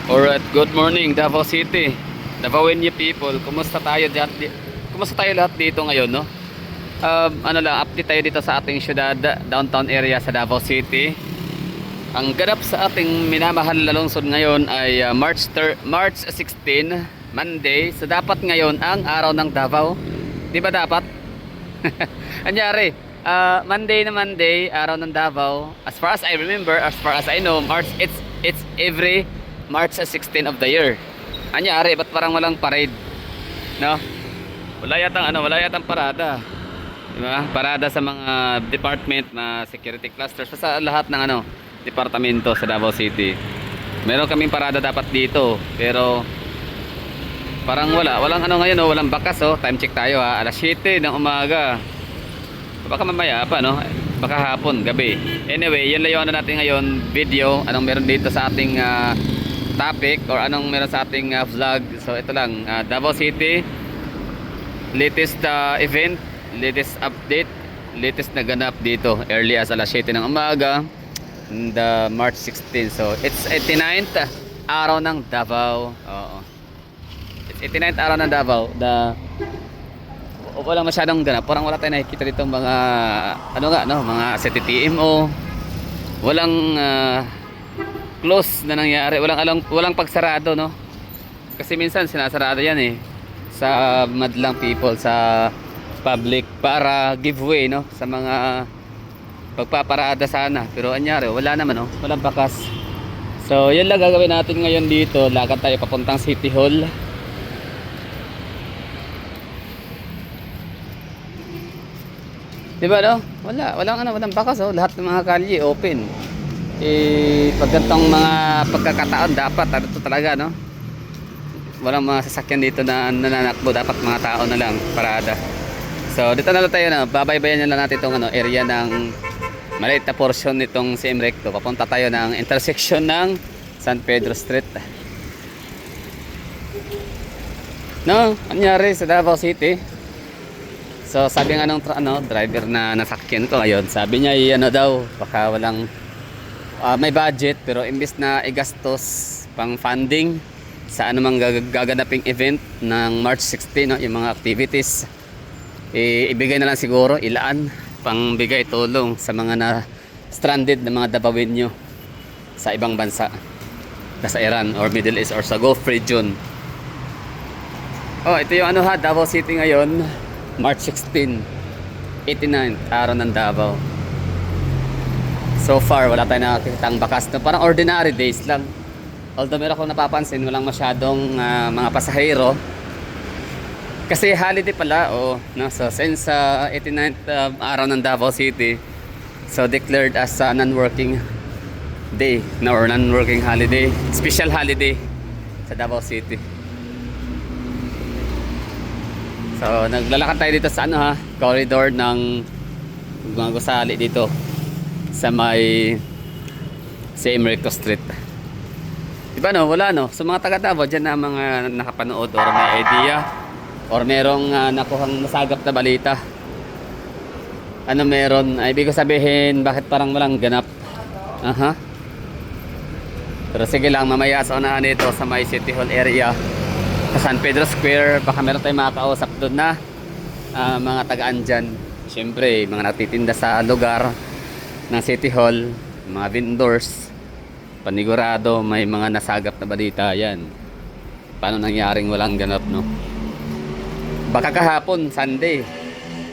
Alright, good morning Davao City, Davaoenyo people. Kumusta tayo lahat dito ngayon, no? Update tayo dito sa ating syudad, downtown area sa Davao City. Ang ganap sa ating minamahal na lungsod ngayon ay March 16, Monday. So dapat ngayon ang araw ng Davao. Di ba dapat? Anyari, Monday, araw ng Davao. As far as I remember, as far as I know, it's every March 16 of the year. Anyari, ba't parang walang parade? No? Wala yatang parada. Diba? Parada sa mga department na security clusters sa lahat ng departamento sa Davao City. Meron kaming parada dapat dito, pero parang walang ngayon, walang bakas. Time check tayo, alas 7 ng umaga. Baka mamaya pa, no? Baka hapon, gabi. Anyway, yun layuan na natin ngayon, video, anong meron dito sa ating topic or anong meron sa ating vlog. So ito lang, Davao City, latest event, latest update, latest na ganap dito early as alas 7 ng umaga, the March 16. So it's 89th araw ng Davao. Oo, it's 89th araw ng Davao. Walang masyadong ganap, parang wala tayong nakikita dito mga mga CTTMO. Walang close na nangyari, walang pagsarado, no? Kasi minsan sinasarado yan sa madlang people, sa public, para giveaway, no, sa mga pagpaparada sana. Pero anyari, wala naman, no? Walang bakas. So yun lang gagawin natin ngayon dito. Lakad tayo papuntang City Hall. Diba, no? Walang bakas, lahat ng mga kalye open. Pag ganitong mga pagkakataon, dapat ito talaga, no? Walang mga sasakyan dito na nananakbo, dapat mga tao na lang parada. So dito na lang tayo, babaybayan na lang natin itong area ng maliit na portion nitong CM Recto. Papunta tayo ng intersection ng San Pedro Street. No, anyari sa Davao City. So sabi nga ng driver na nasakyan ko ngayon, sabi niya daw, baka walang may budget, pero imbis na igastos pang funding sa anumang gaganaping event ng March 16, no, yung mga activities, ibigay na lang siguro, ilaan pang bigay tulong sa mga na stranded na mga Davaoenyo sa ibang bansa, sa Iran or Middle East or sa Gulf region. Ito yung Davao City ngayon, March 16, 89th araw ng Davao. So far wala tayong nakakitang bakas, no? Parang ordinary days lang. Although meron akong napapansin, walang masyadong mga pasahero kasi holiday pala, no? So since 89th araw ng Davao City, so declared as non-working day, no, or non-working holiday, special holiday sa Davao City. So naglalakad tayo dito sa corridor ng mga gusali dito sa may CM Recto Street. Diba, no? Wala, no? So mga taga Davao dyan na mga nakapanood or may idea or merong nakuhang masagap na balita, meron, ay ibig sabihin bakit parang walang ganap. Pero sige lang, mamaya sa unahan nito sa may City Hall area sa San Pedro Square, baka meron tayong makakausap doon na mga tagaan dyan. Siyempre mga nagtitinda sa lugar ng City Hall, mga vendors, panigurado may mga nasagap na balita yan. Paano nangyaring walang ganap, no? Baka kahapon Sunday,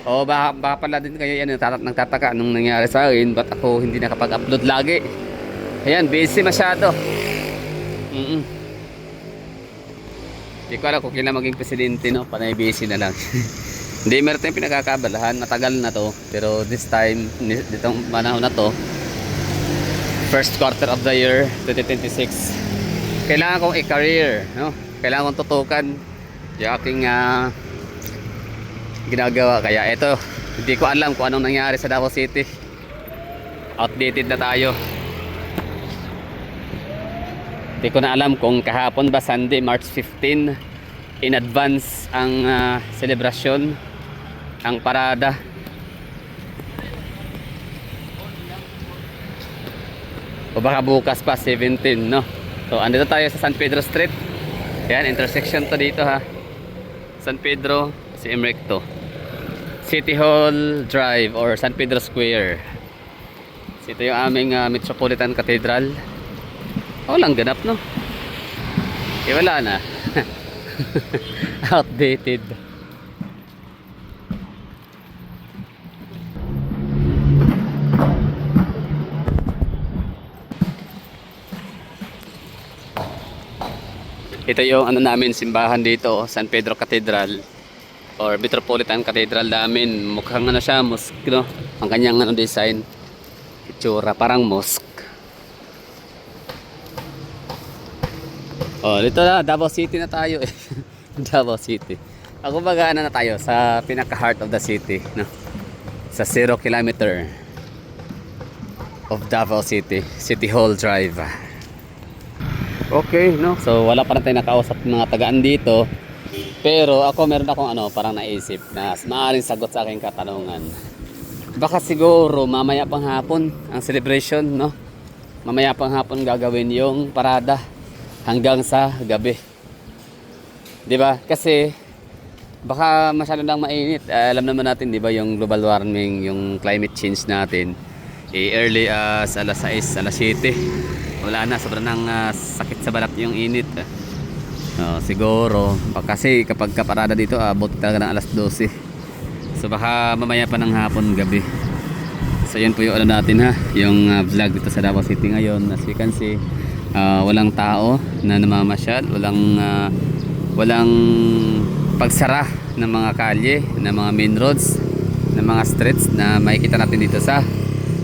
baka pala din kayo nagtataka anong nangyari sa akin, ba't ako hindi nakapag-upload lagi. Ayan, busy masyado. Hindi ko alam kung kailan maging presidente, no? Panay busy na lang. Hindi, meron tayong pinagkakabalahan, matagal na to, pero this time, ditong panahon na to, first quarter of the year 2026, kailangan kong i-career, no? Kailangan kong tutukan yung aking ginagawa. Kaya ito, hindi ko alam kung anong nangyari sa Davao City. Outdated na tayo. Hindi ko na alam kung kahapon ba Sunday, March 15, in advance ang selebrasyon, ang parada. O baka bukas pa 17, no? So andito tayo sa San Pedro Street. Yan, intersection to dito ha. San Pedro, si Recto. City Hall Drive or San Pedro Square. So, ito yung aming Metropolitan Cathedral. Walang ganap, no? Eh, wala na. Outdated. Ito yung ano namin, simbahan dito, San Pedro Cathedral or Metropolitan Cathedral namin. Mukhang ano siya, mosque, no? Ang kanyang ano, design, itsura, parang mosque. Oh, dito na, Davao City na tayo eh. Davao City. Ako baga ano na tayo sa pinaka heart of the city, no? Sa 0 kilometer of Davao City, City Hall Drive. Okay, no? So wala pa rin tayo nakausap ng mga tagaan dito. Pero ako meron akong ano, parang naisip na maaaring sagot sa aking katanungan. Baka siguro mamaya pang hapon ang celebration, no? Mamaya pang hapon gagawin yung parada hanggang sa gabi. 'Di ba? Kasi baka masyado lang mainit. Alam naman natin, 'di ba, yung global warming, yung climate change natin. Early as alas 6, alas 7. Wala na, sobrang nang sakit sa balat yung init. Siguro kasi kapag kaparada dito abot talaga ng alas 12. So baka mamaya pa ng hapon, gabi. So yun po yung ano natin ha, yung vlog dito sa Davao City ngayon. As you can see, walang tao na namamasyal, walang pagsara ng mga kalye, ng mga main roads, ng mga streets na makikita natin dito sa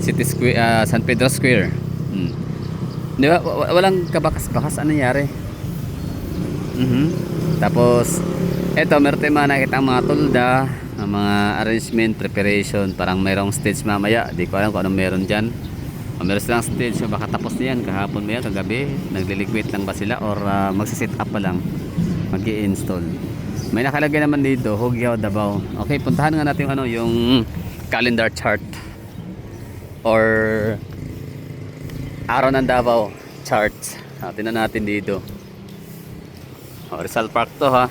City Square, San Pedro Square. Di ba? Walang kabakas-bakas. Ano nangyari? Tapos eto, meron tayong mga nakikita ang mga tulda, ang mga arrangement, preparation. Parang mayroong stage mamaya. Di ko alam kung anong meron dyan. Meron silang stage, so baka tapos na yan kahapon ba yan, kagabi, nagliliquid lang ba sila or magsiset up pa lang, mag-i-install. May nakalagay naman dito, Hugyaw Davao. Okay, puntahan nga natin yung ano, yung calendar chart or araw ng Davao chart. Tingnan natin dito. Rizal Park to ha.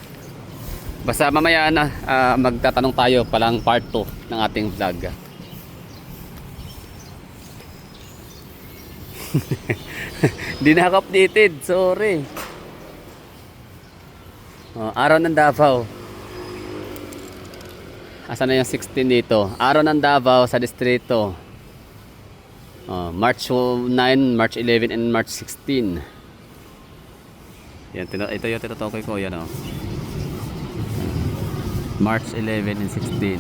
Basta mamaya na magtatanong tayo palang part 2 ng ating vlog. Di na updated, sorry. Araw ng Davao. Asan na yung 16 dito? Araw ng Davao sa distrito. March 9, March 11 and March 16. Yan, ito yung tinutukoy ko, yan o. March 11 and 16.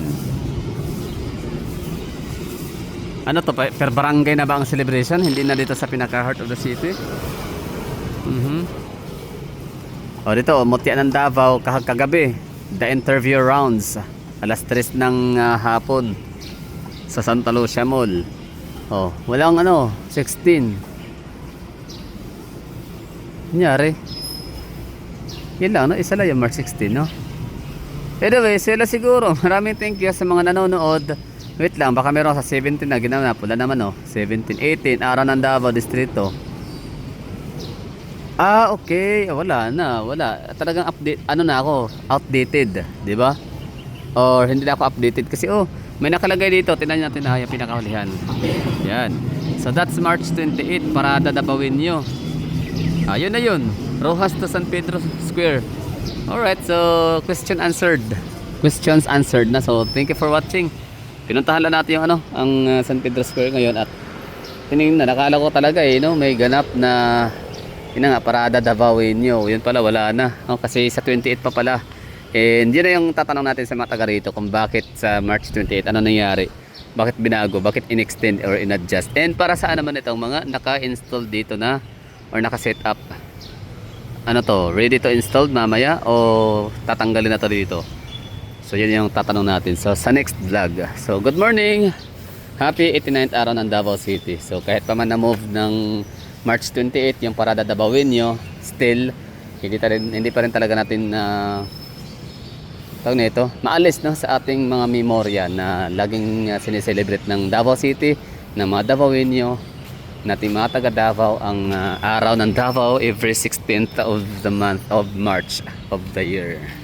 Ano to, per barangay na ba ang celebration? Hindi na dito sa pinaka heart of the city. Dito, Mutya ng Davao kagabi. The interview rounds alas 3 ng hapon sa Santa Lucia Mall. Walang ano, 16. Nangyari. Yan lang, no? Isa lang yung March 16, no? Anyway, sila siguro. Maraming thank you sa mga nanonood. Wait lang, baka meron sa 17 na ginawa. Pula naman, no? 17, 18, araw ng Davao Distrito. Okay. Wala na, wala. Talagang update, ano na ako, outdated, di ba? Or hindi na ako updated kasi may nakalagay dito. Tingnan natin na yung pinakahulihan. Yan. So that's March 28, parada Davaoenyo. Yun na yun. Rojas to San Pedro Square. Alright, so questions answered na. So thank you for watching. Pinuntahan lang natin yung ano, ang San Pedro Square ngayon at tinignan na, nakala ko talaga no, may ganap na parada Davaoenyo. Yun pala wala na. Kasi sa 28 pa pala. And yun na yung tatanong natin sa mga taga rito kung bakit sa March 28 ano nangyari, bakit binago, bakit in-extend or in-adjust, and para saan naman itong mga naka-install dito na or naka-set up. Ano to, ready to install mamaya o tatanggalin na to dito? So yun yung tatanong natin so sa next vlog. So good morning, happy 89th araw ng Davao City. So kahit pa man na-move ng March 28 yung parada Davaoenyo, still hindi pa rin talaga natin tawag nito, maalis no, sa ating mga memorya na laging sineselebrate ng Davao City, ng mga Davaoenyo, nating mga taga Davao ang araw ng Davao every 16th of the month of March of the year.